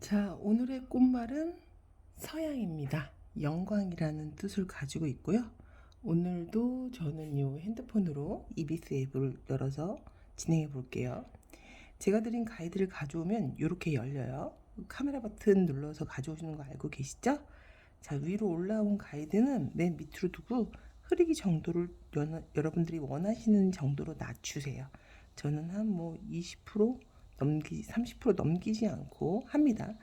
자, 오늘의 꽃말은 서양입니다. 영광이라는 뜻을 가지고 있고요. 오늘도 저는 이 핸드폰으로 이비스 앱을 열어서 진행해 볼게요. 제가 드린 가이드를 가져오면 이렇게 열려요. 카메라 버튼 눌러서 가져오시는 거 알고 계시죠? 자, 위로 올라온 가이드는 맨 밑으로 두고 흐리기 정도를 여러분들이 원하시는 정도로 낮추세요. 저는 한 20% 30% 넘기지 않고 합니다.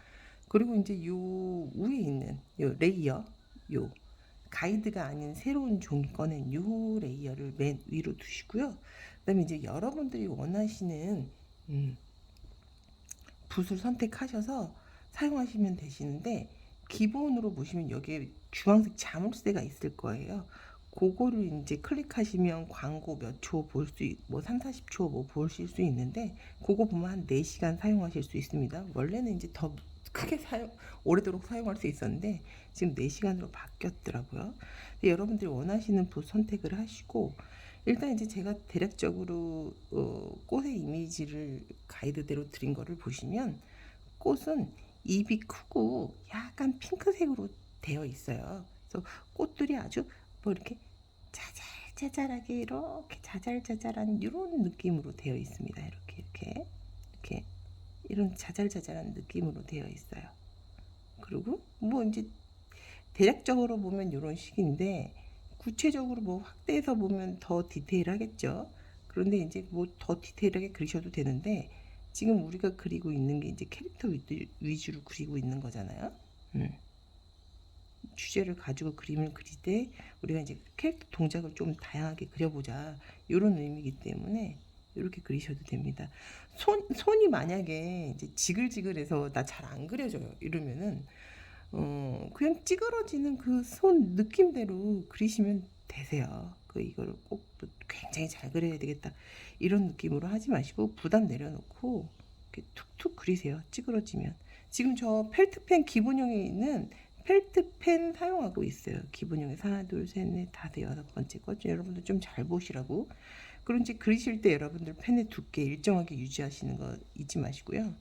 그리고 이제 요 위에 있는 요 레이어, 요 가이드가 아닌 새로운 종이 꺼낸 요 레이어를 맨 위로 두시고요. 그다음에 이제 여러분들이 원하시는 붓을 선택하셔서 사용하시면 되시는데, 기본으로 보시면 여기에 주황색 자물쇠가 있을 거예요. 그거를 이제 클릭하시면 광고 몇 초 볼 수, 3, 40초 뭐 보실 수 있는데, 그거 보면 한 4시간 사용하실 수 있습니다. 원래는 이제 더 크게 오래도록 사용할 수 있었는데, 지금 4시간으로 바뀌었더라고요. 여러분들이 원하시는 붓 선택을 하시고, 일단 이제 제가 대략적으로 꽃의 이미지를 가이드대로 드린 거를 보시면, 꽃은 ip이 크고 약간 핑크색으로 되어 있어요. 그래서 꽃들이 아주 이렇게 자잘자잘하게 이렇게 자잘자잘한 이런 느낌으로 되어 있습니다. 이렇게 이런 자잘자잘한 느낌으로 되어 있어요. 그리고 이제 대략적으로 보면 이런 식인데, 구체적으로 확대해서 보면 더 디테일하겠죠. 그런데 이제 더 디테일하게 그리셔도 되는데, 지금 우리가 그리고 있는 게 이제 캐릭터 위주로 그리고 있는 거잖아요. 주제를 가지고 그림을 그릴 때 우리가 이제 캐릭터 동작을 좀 다양하게 그려보자, 이런 의미이기 때문에 이렇게 그리셔도 됩니다. 손이 만약에 이제 지글지글해서 나 잘 안 그려져요 이러면은 그냥 찌그러지는 그 손 느낌대로 그리시면 되세요. 이거를 꼭 굉장히 잘 그려야 되겠다 이런 느낌으로 하지 마시고, 부담 내려놓고 이렇게 툭툭 그리세요. 찌그러지면. 지금 저 펠트펜 기본형에 있는 펠트펜 사용하고 있어요. 기본형에서 하나, 둘, 셋, 넷, 다섯, 여섯 번째 거. 여러분들 좀 잘 보시라고. 그런지 그리실 때 여러분들 펜의 두께 일정하게 유지하시는 거 잊지 마시고요.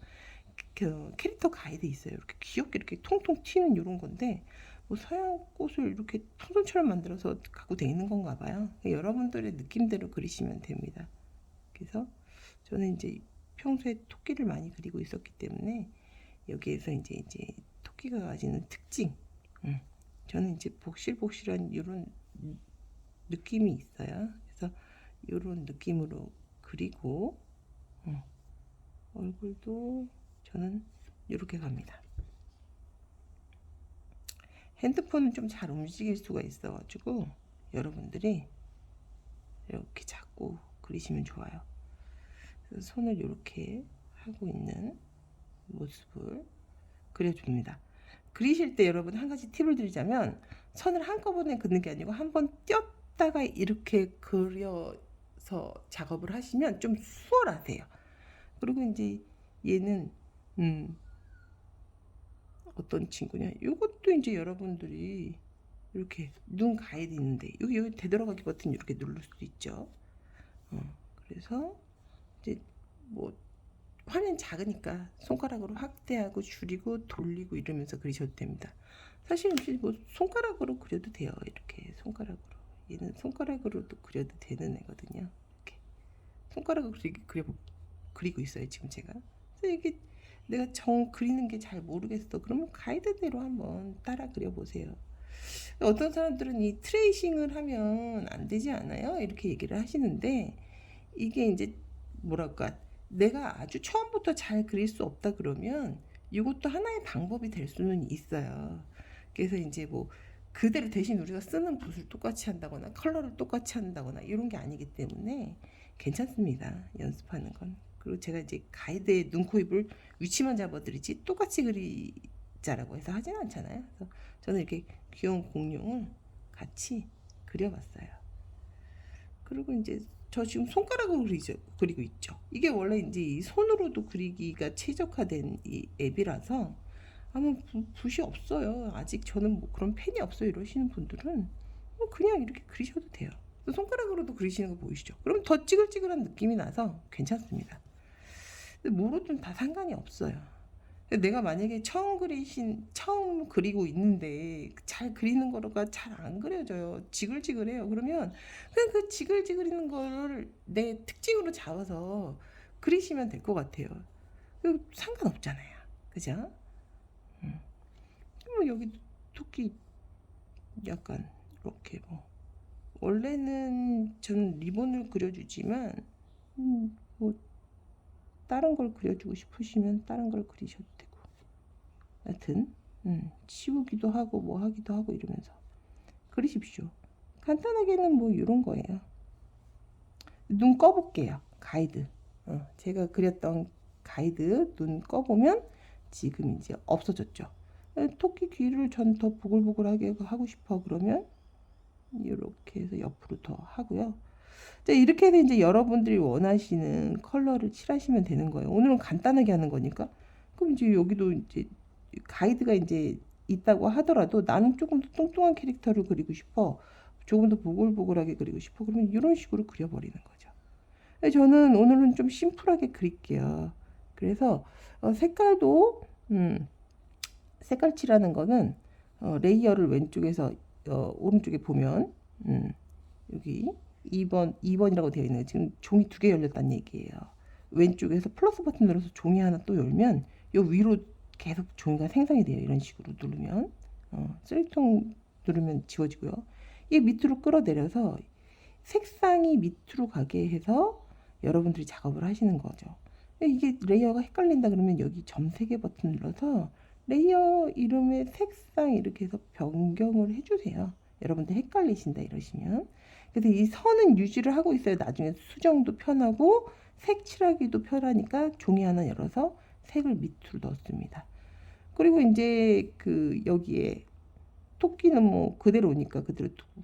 그 캐릭터 가이드 있어요. 이렇게 귀엽게 이렇게 통통 튀는 이런 건데, 서양 꽃을 이렇게 풍선처럼 만들어서 갖고 다니는 건가 봐요. 여러분들의 느낌대로 그리시면 됩니다. 그래서 저는 이제 평소에 토끼를 많이 그리고 있었기 때문에 여기에서 이제 토끼가 가지는 특징, 저는 이제 복실복실한 이런 느낌이 있어요. 그래서 이런 느낌으로 그리고 얼굴도 저는 이렇게 갑니다. 핸드폰은 좀 잘 움직일 수가 있어가지고 여러분들이 이렇게 잡고 그리시면 좋아요. 그래서 손을 이렇게 하고 있는 모습을 그려줍니다. 그리실 때 여러분 한 가지 팁을 드리자면, 선을 한꺼번에 긋는 게 아니고 한번 띄었다가 이렇게 그려서 작업을 하시면 좀 수월하세요. 그리고 이제 얘는 어떤 친구냐, 이것도 이제 여러분들이 이렇게 눈 가이드 있는데 여기 되돌아가기 버튼 이렇게 누를 수도 있죠. 그래서 이제 화면 작으니까 손가락으로 확대하고 줄이고 돌리고 이러면서 그리셔도 됩니다. 사실 손가락으로 그려도 돼요. 이렇게 손가락으로. 얘는 손가락으로도 그려도 되는 애거든요. 이렇게 손가락으로 그리고 있어요 지금 제가. 그래서 이게 내가 그리는 게 잘 모르겠어 그러면 가이드대로 한번 따라 그려보세요. 어떤 사람들은 이 트레이싱을 하면 안 되지 않아요? 이렇게 얘기를 하시는데, 이게 이제 뭐랄까, 내가 아주 처음부터 잘 그릴 수 없다 그러면 이것도 하나의 방법이 될 수는 있어요. 그래서 이제 그대로 대신 우리가 쓰는 붓을 똑같이 한다거나 컬러를 똑같이 한다거나 이런 게 아니기 때문에 괜찮습니다. 연습하는 건. 그리고 제가 이제 가이드에 눈, 코, 입을 위치만 잡아드리지 똑같이 그리자라고 해서 하진 않잖아요. 그래서 저는 이렇게 귀여운 공룡을 같이 그려봤어요. 그리고 이제 저 지금 손가락으로 그리고 있죠. 이게 원래 이제 손으로도 그리기가 최적화된 이 앱이라서 아무 붓이 없어요. 아직 저는 그런 펜이 없어요 이러시는 분들은 그냥 이렇게 그리셔도 돼요. 손가락으로도 그리시는 거 보이시죠? 그럼 더 찌글찌글한 느낌이 나서 괜찮습니다. 근데 뭐로든 다 상관이 없어요. 내가 만약에 처음 그리고 있는데 잘 그리는 거가 잘 안 그려져요. 지글지글해요. 그러면 그냥 그 지글지글이는 거를 내 특징으로 잡아서 그리시면 될 것 같아요. 상관없잖아요. 그죠? 뭐 여기 토끼 약간 이렇게 뭐 원래는 전 리본을 그려주지만 뭐 다른 걸 그려주고 싶으시면 다른 걸 그리셔도 되고 하여튼 치우기도 하고 뭐 하기도 하고 이러면서 그리십시오. 간단하게는 뭐 이런 거예요. 눈 꺼볼게요. 가이드. 제가 그렸던 가이드 눈 꺼보면 지금 이제 없어졌죠. 토끼 귀를 전 더 보글보글하게 하고 싶어 그러면 이렇게 해서 옆으로 더 하고요. 자, 이렇게 해서 이제 여러분들이 원하시는 컬러를 칠하시면 되는 거예요. 오늘은 간단하게 하는 거니까. 그럼 이제 여기도 이제 가이드가 이제 있다고 하더라도 나는 조금 더 뚱뚱한 캐릭터를 그리고 싶어. 조금 더 보글보글하게 그리고 싶어. 그러면 이런 식으로 그려버리는 거죠. 저는 오늘은 좀 심플하게 그릴게요. 그래서 색깔도 색깔 칠하는 거는 레이어를 왼쪽에서 오른쪽에 보면 여기 2번이라고 되어 있는 지금 종이 2개 열렸다는 얘기예요. 왼쪽에서 플러스 버튼 눌러서 종이 하나 또 열면 요 위로 계속 종이가 생성이 돼요. 이런 식으로 누르면 쓰레기통 누르면 지워지고요. 이 밑으로 끌어내려서 색상이 밑으로 가게 해서 여러분들이 작업을 하시는 거죠. 이게 레이어가 헷갈린다 그러면 여기 점 3개 버튼 눌러서 레이어 이름의 색상 이렇게 해서 변경을 해주세요. 여러분들 헷갈리신다 이러시면. 그래서 이 선은 유지를 하고 있어요. 나중에 수정도 편하고 색 칠하기도 편하니까 종이 하나 열어서 색을 밑으로 넣습니다. 그리고 이제 그 여기에 토끼는 뭐 그대로 오니까 그대로 두고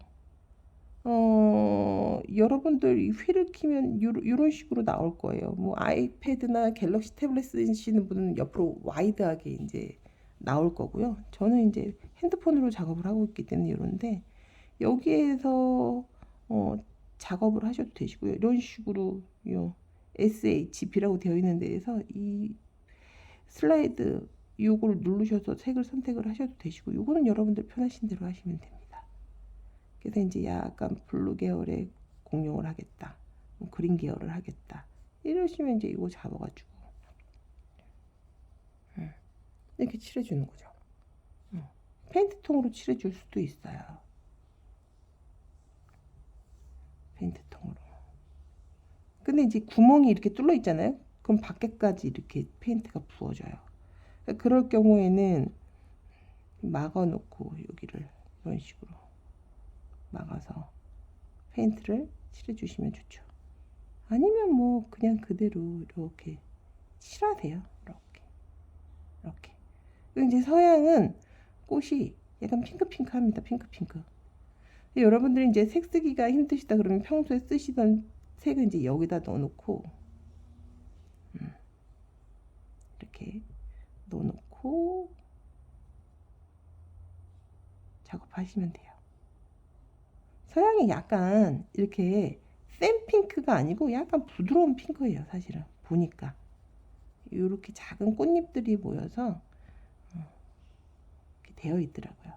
여러분들 이 휠을 키면 이런 식으로 나올 거예요. 뭐 아이패드나 갤럭시 태블릿 쓰시는 분은 옆으로 와이드하게 이제 나올 거고요. 저는 이제 핸드폰으로 작업을 하고 있기 때문에 이런데 여기에서 작업을 하셔도 되시고요. 이런 식으로 요 SHB라고 되어 있는 데에서 이 슬라이드 요걸 누르셔서 색을 선택을 하셔도 되시고 요거는 여러분들 편하신 대로 하시면 됩니다. 그래서 이제 약간 블루 계열의 공룡을 하겠다. 뭐 그린 계열을 하겠다. 이러시면 이제 이거 잡아가지고 이렇게 칠해주는 거죠. 페인트통으로 칠해줄 수도 있어요. 페인트통으로. 근데 이제 구멍이 이렇게 뚫려 있잖아요. 그럼 밖에까지 이렇게 페인트가 부어져요. 그럴 경우에는 막아놓고 여기를 이런 식으로 막아서 페인트를 칠해주시면 좋죠. 아니면 뭐 그냥 그대로 이렇게 칠하세요. 이렇게. 그리고 이제 서양은 꽃이 약간 핑크핑크합니다. 핑크핑크. 여러분들이 이제 색 쓰기가 힘드시다 그러면 평소에 쓰시던 색은 이제 여기다 넣어놓고 이렇게 넣어놓고 작업하시면 돼요. 서양이 약간 이렇게 센 핑크가 아니고 약간 부드러운 핑크예요. 사실은 보니까 이렇게 작은 꽃잎들이 모여서 이렇게 되어 있더라고요.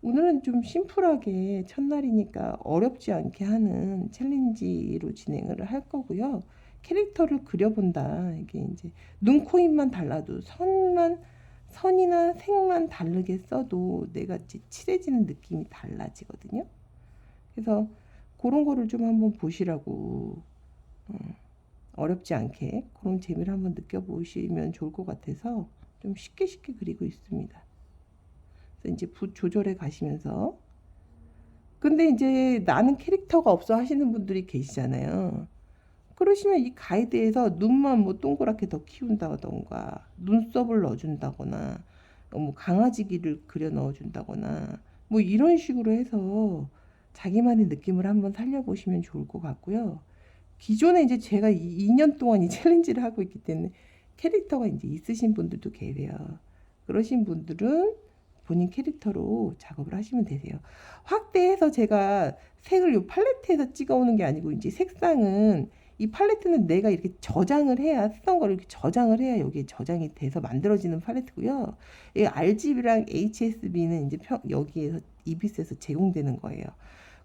오늘은 좀 심플하게 첫날이니까 어렵지 않게 하는 챌린지로 진행을 할 거고요. 캐릭터를 그려본다. 이게 이제 눈, 코, 입만 달라도 선이나 색만 다르게 써도 내가 칠해지는 느낌이 달라지거든요. 그래서 그런 거를 좀 한번 보시라고 어렵지 않게 그런 재미를 한번 느껴보시면 좋을 것 같아서 좀 쉽게 그리고 있습니다. 그래서 이제 붓 조절해 가시면서 근데 이제 나는 캐릭터가 없어 하시는 분들이 계시잖아요. 그러시면 이 가이드에서 눈만 뭐 동그랗게 더 키운다던가 눈썹을 넣어준다거나 뭐 강아지기를 그려 넣어준다거나 뭐 이런 식으로 해서 자기만의 느낌을 한번 살려보시면 좋을 것 같고요. 기존에 이제 제가 2년 동안 이 챌린지를 하고 있기 때문에 캐릭터가 이제 있으신 분들도 계세요. 그러신 분들은 본인 캐릭터로 작업을 하시면 되세요. 확대해서 제가 색을 이 팔레트에서 찍어 오는 게 아니고 이제 색상은 이 팔레트는 내가 이렇게 저장을 해야, 쓰던 거를 이렇게 저장을 해야 여기에 저장이 돼서 만들어지는 팔레트고요. 이 RGB랑 HSB는 이제 여기에서 이비스에서 제공되는 거예요.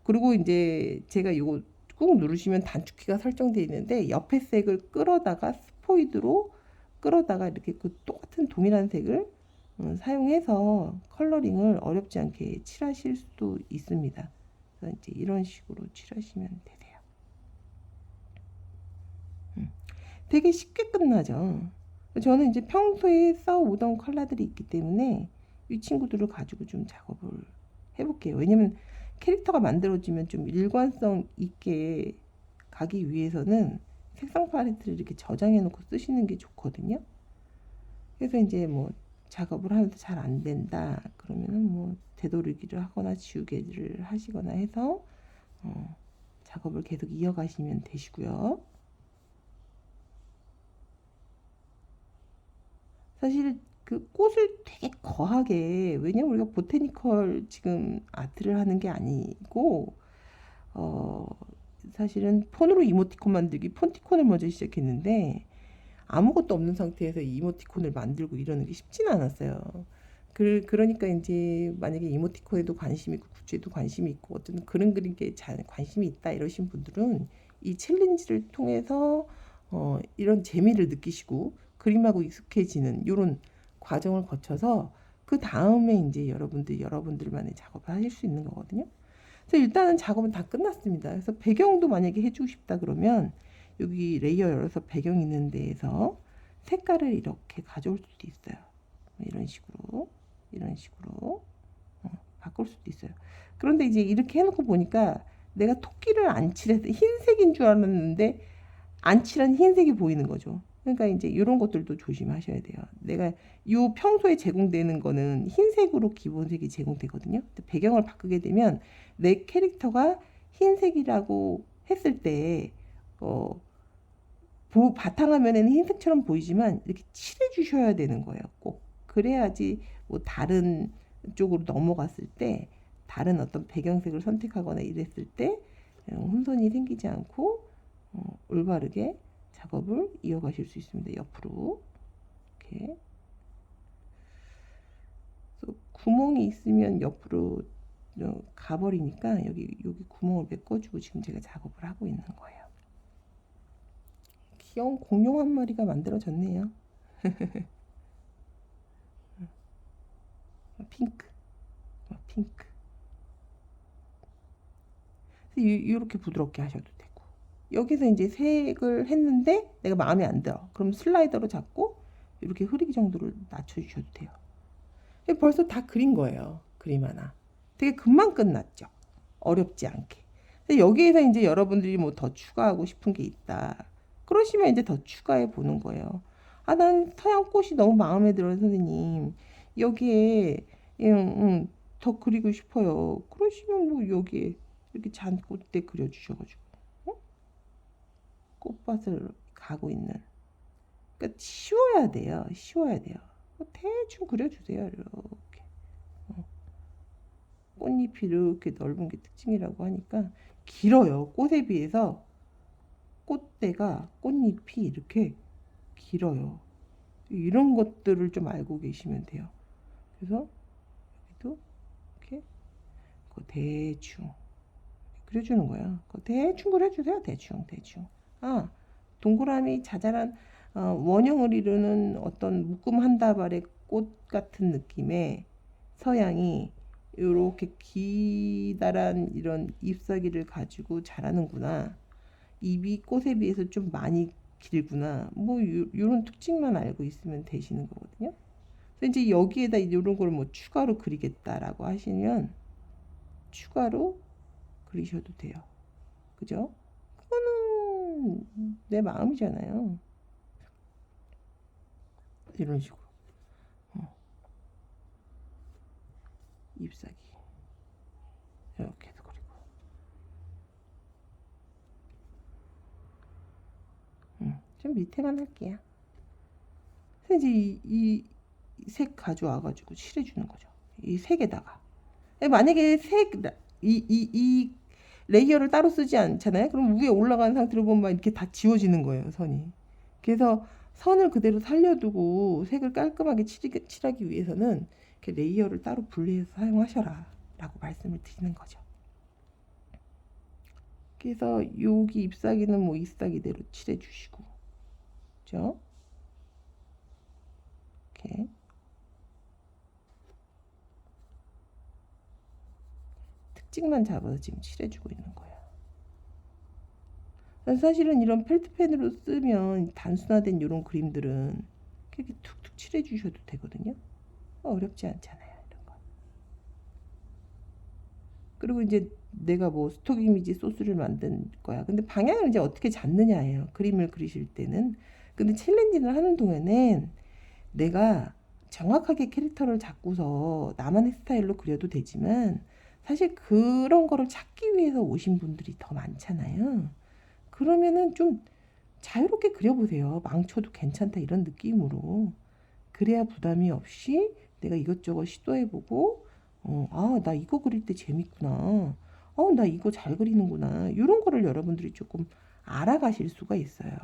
그리고 이제 제가 이거 꾹 누르시면 단축키가 설정되어 있는데 옆에 색을 끌어다가 스포이드로 끌어다가 이렇게 그 똑같은 동일한 색을 사용해서 컬러링을 어렵지 않게 칠하실 수도 있습니다. 그래서 이제 이런 식으로 칠하시면 되세요. 되게 쉽게 끝나죠. 저는 이제 평소에 써오던 컬러들이 있기 때문에 이 친구들을 가지고 좀 작업을 해볼게요. 왜냐면 캐릭터가 만들어지면 좀 일관성 있게 가기 위해서는 색상 팔레트를 이렇게 저장해 놓고 쓰시는 게 좋거든요. 그래서 이제 뭐 작업을 하면서 잘 안 된다 그러면은 뭐 되도록이를 하거나 지우개를 하시거나 해서 작업을 계속 이어가시면 되시고요. 사실 그 꽃을 되게 거하게, 왜냐면 우리가 보테니컬 지금 아트를 하는 게 아니고 사실은 폰으로 이모티콘 만들기, 폰티콘을 먼저 시작했는데 아무것도 없는 상태에서 이모티콘을 만들고 이러는 게 쉽지는 않았어요. 그러니까 이제 만약에 이모티콘에도 관심이 있고 굿즈에도 관심이 있고 어떤 그림 그린 게 관심이 있다 이러신 분들은 이 챌린지를 통해서 이런 재미를 느끼시고 그림하고 익숙해지는 이런 과정을 거쳐서 그 다음에 이제 여러분들만의 작업을 하실 수 있는 거거든요. 그래서 일단은 작업은 다 끝났습니다. 그래서 배경도 만약에 해주고 싶다 그러면 여기 레이어 열어서 배경 있는 데에서 색깔을 이렇게 가져올 수도 있어요. 이런 식으로 바꿀 수도 있어요. 그런데 이제 이렇게 해놓고 보니까 내가 토끼를 안 칠해서 흰색인 줄 알았는데 안 칠한 흰색이 보이는 거죠. 그러니까 이제 이런 것들도 조심하셔야 돼요. 내가 요 평소에 제공되는 거는 흰색으로 기본색이 제공되거든요. 배경을 바꾸게 되면 내 캐릭터가 흰색이라고 했을 때 바탕화면에는 흰색처럼 보이지만 이렇게 칠해 주셔야 되는 거예요. 꼭 그래야지 뭐 다른 쪽으로 넘어갔을 때 다른 어떤 배경색을 선택하거나 이랬을 때 혼선이 생기지 않고 올바르게 작업을 이어가실 수 있습니다. 옆으로 이렇게 구멍이 있으면 옆으로 가버리니까 여기 구멍을 메꿔주고 지금 제가 작업을 하고 있는 거예요. 귀여운 공룡 한 마리가 만들어졌네요. 핑크. 이렇게 부드럽게 하셔도 되고 여기서 이제 색을 했는데 내가 마음에 안 들어. 그럼 슬라이더로 잡고 이렇게 흐리기 정도를 낮춰주셔도 돼요. 벌써 다 그린 거예요. 그림 하나. 되게 금방 끝났죠. 어렵지 않게. 여기에서 이제 여러분들이 뭐 더 추가하고 싶은 게 있다. 그러시면 이제 더 추가해 보는 거예요. 아, 난 서양꽃이 너무 마음에 들어요, 선생님. 여기에 더 그리고 싶어요. 그러시면 뭐 여기에 이렇게 잔꽃대 그려주셔가지고 꽃밭을 가고 있는. 그러니까 쉬워야 돼요. 대충 그려주세요. 이렇게 꽃잎이 이렇게 넓은 게 특징이라고 하니까 길어요. 꽃에 비해서 꽃잎이 이렇게 길어요. 이런 것들을 좀 알고 계시면 돼요. 그래서 여기도 이렇게 대충 그려주는 거야. 대충 그려주세요. 대충. 아, 동그라미 자잘한 원형을 이루는 어떤 묶음 한 다발의 꽃 같은 느낌의 서양이 이렇게 기다란 이런 ip사귀를 가지고 자라는구나. 잎이 꽃에 비해서 좀 많이 길구나. 뭐 이런 특징만 알고 있으면 되시는 거거든요. 그래서 이제 여기에다 이런 걸 뭐 추가로 그리겠다라고 하시면 추가로 그리셔도 돼요. 그죠? 그거는 내 마음이잖아요. 이런 식으로 잎사귀 이렇게 해서 그리고 좀 밑에만 할게요. 그래서 이제 이 색 가져와가지고 칠해주는 거죠. 이 색에다가 만약에 이 레이어를 따로 쓰지 않잖아요. 그럼 위에 올라가는 상태로 보면 이렇게 다 지워지는 거예요, 선이. 그래서 선을 그대로 살려두고 색을 깔끔하게 칠하기 위해서는 이렇게 레이어를 따로 분리해서 사용하셔라 라고 말씀을 드리는 거죠. 그래서 여기 잎사귀는 뭐 잎사귀대로 칠해 주시고, 그죠? 이렇게 특징만 잡아서 지금 칠해주고 있는 거예요. 사실은 이런 펠트펜으로 쓰면 단순화된 이런 그림들은 이렇게 툭툭 칠해주셔도 되거든요. 어렵지 않잖아요, 이런 거. 그리고 이제 내가 뭐 스톡 이미지 소스를 만든 거야. 근데 방향을 이제 어떻게 잡느냐예요. 그림을 그리실 때는. 근데 챌린지를 하는 동안엔 내가 정확하게 캐릭터를 잡고서 나만의 스타일로 그려도 되지만 사실 그런 거를 찾기 위해서 오신 분들이 더 많잖아요. 그러면은 좀 자유롭게 그려보세요. 망쳐도 괜찮다 이런 느낌으로. 그래야 부담이 없이 내가 이것저것 시도해보고 나 이거 그릴 때 재밌구나. 나 이거 잘 그리는구나. 이런 거를 여러분들이 조금 알아가실 수가 있어요.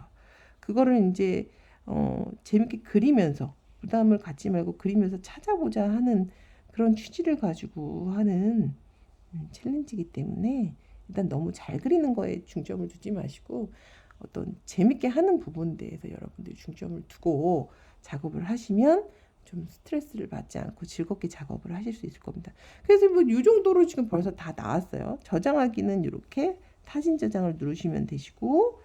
그거를 이제 재밌게 그리면서 부담을 갖지 말고 그리면서 찾아보자 하는 그런 취지를 가지고 하는 챌린지이기 때문에 일단 너무 잘 그리는 거에 중점을 두지 마시고 어떤 재밌게 하는 부분에 대해서 여러분들이 중점을 두고 작업을 하시면 좀 스트레스를 받지 않고 즐겁게 작업을 하실 수 있을 겁니다. 그래서 뭐 이 정도로 지금 벌써 다 나왔어요. 저장하기는 이렇게 사진 저장을 누르시면 되시고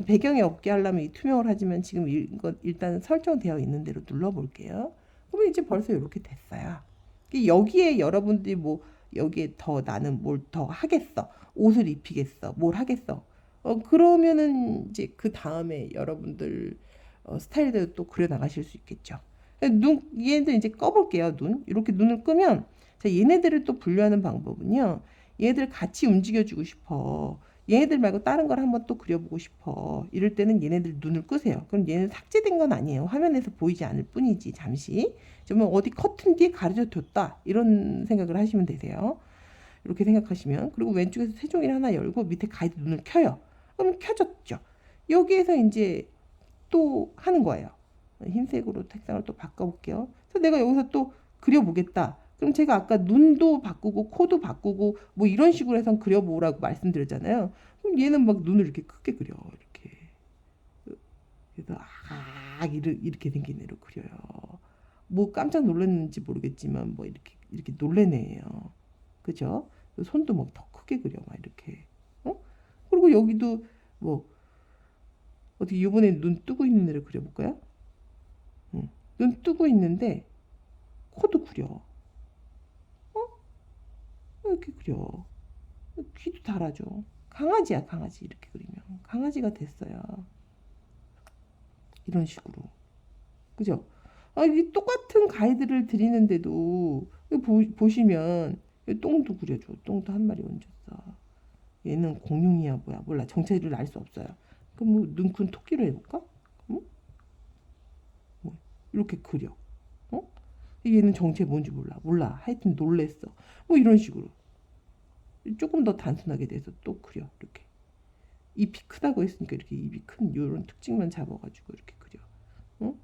배경이 없게 하려면 이 투명을 하지만 지금 이거 일단 설정되어 있는 대로 눌러볼게요. 그러면 이제 벌써 이렇게 됐어요. 여기에 여러분들이 뭐 여기에 더 나는 뭘 더 하겠어, 옷을 입히겠어, 뭘 하겠어. 그러면은 이제 그 다음에 여러분들 스타일대로 또 그려 나가실 수 있겠죠. 얘네들 이제 꺼볼게요. 이렇게 눈을 끄면 자, 얘네들을 또 분류하는 방법은요. 얘네들 같이 움직여주고 싶어. 얘네들 말고 다른 걸 한번 또 그려보고 싶어. 이럴 때는 얘네들 눈을 끄세요. 그럼 얘는 삭제된 건 아니에요. 화면에서 보이지 않을 뿐이지 잠시. 좀 어디 커튼 뒤에 가려졌다 이런 생각을 하시면 되세요. 이렇게 생각하시면 그리고 왼쪽에서 세종이를 하나 열고 밑에 가이드 눈을 켜요. 그럼 켜졌죠. 여기에서 이제 또 하는 거예요. 흰색으로 색상을 또 바꿔볼게요. 그래서 내가 여기서 또 그려보겠다. 그럼 제가 아까 눈도 바꾸고 코도 바꾸고 뭐 이런 식으로 해서 그려보라고 말씀드렸잖아요. 그럼 얘는 막 눈을 이렇게 크게 그려. 이렇게. 그래서 이렇게 생긴 애로 그려요. 뭐 깜짝 놀랐는지 모르겠지만 뭐 이렇게 놀래네요. 그죠? 손도 막 더 크게 그려. 막 이렇게. 그리고 여기도 뭐 어떻게 이번에 눈 뜨고 있는 애를 그려볼까요? 눈 뜨고 있는데 코도 그려. 이렇게 그려. 귀도 달아줘. 강아지야, 강아지. 이렇게 그리면 강아지가 됐어요. 이런 식으로. 그죠? 이 똑같은 가이드를 드리는데도 보시면 똥도 그려줘. 똥도 한 마리 얹었어. 얘는 공룡이야 뭐야 몰라. 정체를 알 수 없어요. 그럼 뭐 눈큰 토끼로 해볼까? 응? 뭐 이렇게 그려. 얘는 정체 뭔지 몰라. 하여튼 놀랬어. 뭐 이런 식으로. 조금 더 단순하게 돼서 또 그려. 이렇게. 입이 크다고 했으니까 이렇게 입이 큰 이런 특징만 잡아가지고 이렇게 그려.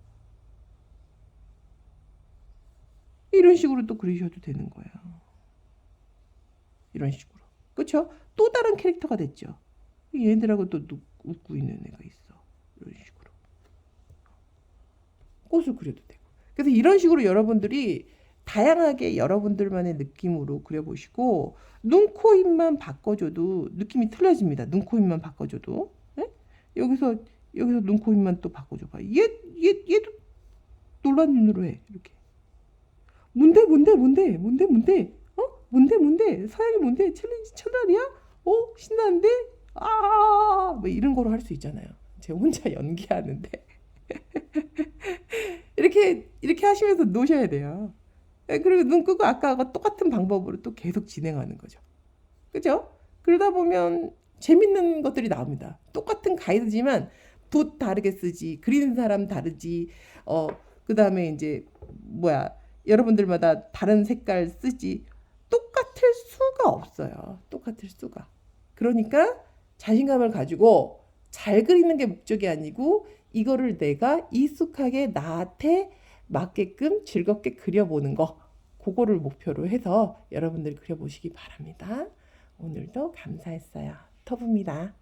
이런 식으로 또 그리셔도 되는 거예요. 이런 식으로. 그렇죠? 또 다른 캐릭터가 됐죠. 얘네들하고 또 웃고 있는 애가 있어. 이런 식으로. 꽃을 그려도 되고. 그래서 이런 식으로 여러분들이 다양하게 여러분들만의 느낌으로 그려보시고 눈, 코, 입만 바꿔줘도 느낌이 틀려집니다. 눈, 코, 입만 바꿔줘도. 네? 여기서 눈, 코, 입만 또 바꿔줘봐. 얘도 놀란 눈으로 해. 이렇게. 뭔데? 서양이 뭔데? 챌린지 첫날이야? 신나는데? 뭐 이런 거로 할 수 있잖아요. 제가 혼자 연기하는데. 이렇게 하시면서 노셔야 돼요. 그리고 눈 끄고 아까와 똑같은 방법으로 또 계속 진행하는 거죠. 그죠? 그러다 보면 재밌는 것들이 나옵니다. 똑같은 가이드지만 붓 다르게 쓰지, 그리는 사람 다르지, 그 다음에 이제 여러분들마다 다른 색깔 쓰지. 똑같을 수가 없어요. 똑같을 수가. 그러니까 자신감을 가지고 잘 그리는 게 목적이 아니고 이거를 내가 익숙하게 나한테 맞게끔 즐겁게 그려보는 거, 그거를 목표로 해서 여러분들 그려보시기 바랍니다. 오늘도 감사했어요. 터브입니다.